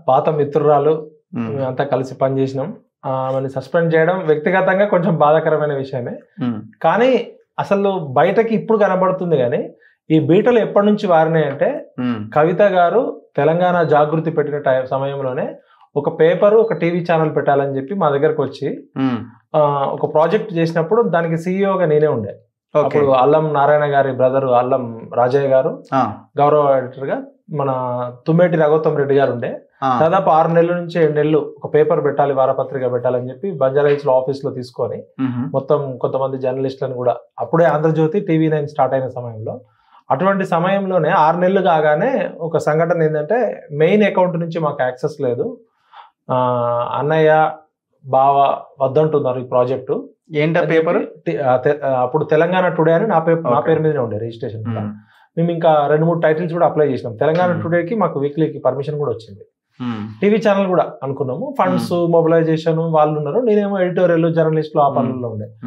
పాత మిత్రురాలు ఉమ్, మేమంతా కలిసి పనిచేసినాం. ఆమెను సస్పెండ్ చేయడం వ్యక్తిగతంగా కొంచెం బాధాకరమైన విషయమే. ఉమ్, కానీ అసలు బయటకి ఇప్పుడు కనబడుతుంది కానీ ఈ బీటలు ఎప్పటి నుంచి వారినాయి అంటే ఉమ్, కవిత గారు తెలంగాణ జాగృతి పెట్టిన సమయంలోనే ఒక పేపరు ఒక టీవీ ఛానల్ పెట్టాలని చెప్పి మా దగ్గరకు వచ్చి ఉమ్, ఒక ప్రాజెక్ట్ చేసినప్పుడు దానికి సీఈఓగా నేనే ఉండే. ఓకే. అప్పుడు అల్లం నారాయణ గారి బ్రదర్ అల్లం రాజయ్య గారు ఆ, గౌరవ ఎడిటర్ గా, మన తుమ్మేటి రఘోత్తమ్ రెడ్డి గారు ఉండే. ఆ, దాదాపు 6 నెలల నుంచి 7 నెలలు ఒక పేపర్ పెట్టాలి, వారపత్రిక పెట్టాలని చెప్పి బంజారాహిల్స్ లో ఆఫీస్ లో తీసుకొని ఉమ్, మొత్తం కొంతమంది జర్నలిస్టులను కూడా, అప్పుడే ఆంధ్రజ్యోతి TV9 స్టార్ట్ అయిన సమయంలో, అటువంటి సమయంలోనే 6 నెలలు కాగానే ఒక సంఘటన ఏంటంటే మెయిన్ అకౌంట్ నుంచి మాకు యాక్సెస్ లేదు, అన్నయ్య బావ వద్దంటున్నారు ఈ ప్రాజెక్టు. ఏంటా పేపర్? అప్పుడు తెలంగాణ టుడే అని నా Okay. పేరు మీదనే ఉండే రిజిస్ట్రేషన్. మేము ఇంకా 2-3 టైటిల్స్ కూడా అప్లై చేసినాం. తెలంగాణ టుడేకి మాకు వీక్లీకి పర్మిషన్ కూడా వచ్చింది. టీవీ ఛానల్ కూడా అనుకున్నాము. ఫండ్స్ మొబిలైజేషన్ వాళ్ళు ఉన్నారు, నేనేమో ఎడిటోరియల్ జర్నలిస్టులు ఆ పనుల్లో ఉండే.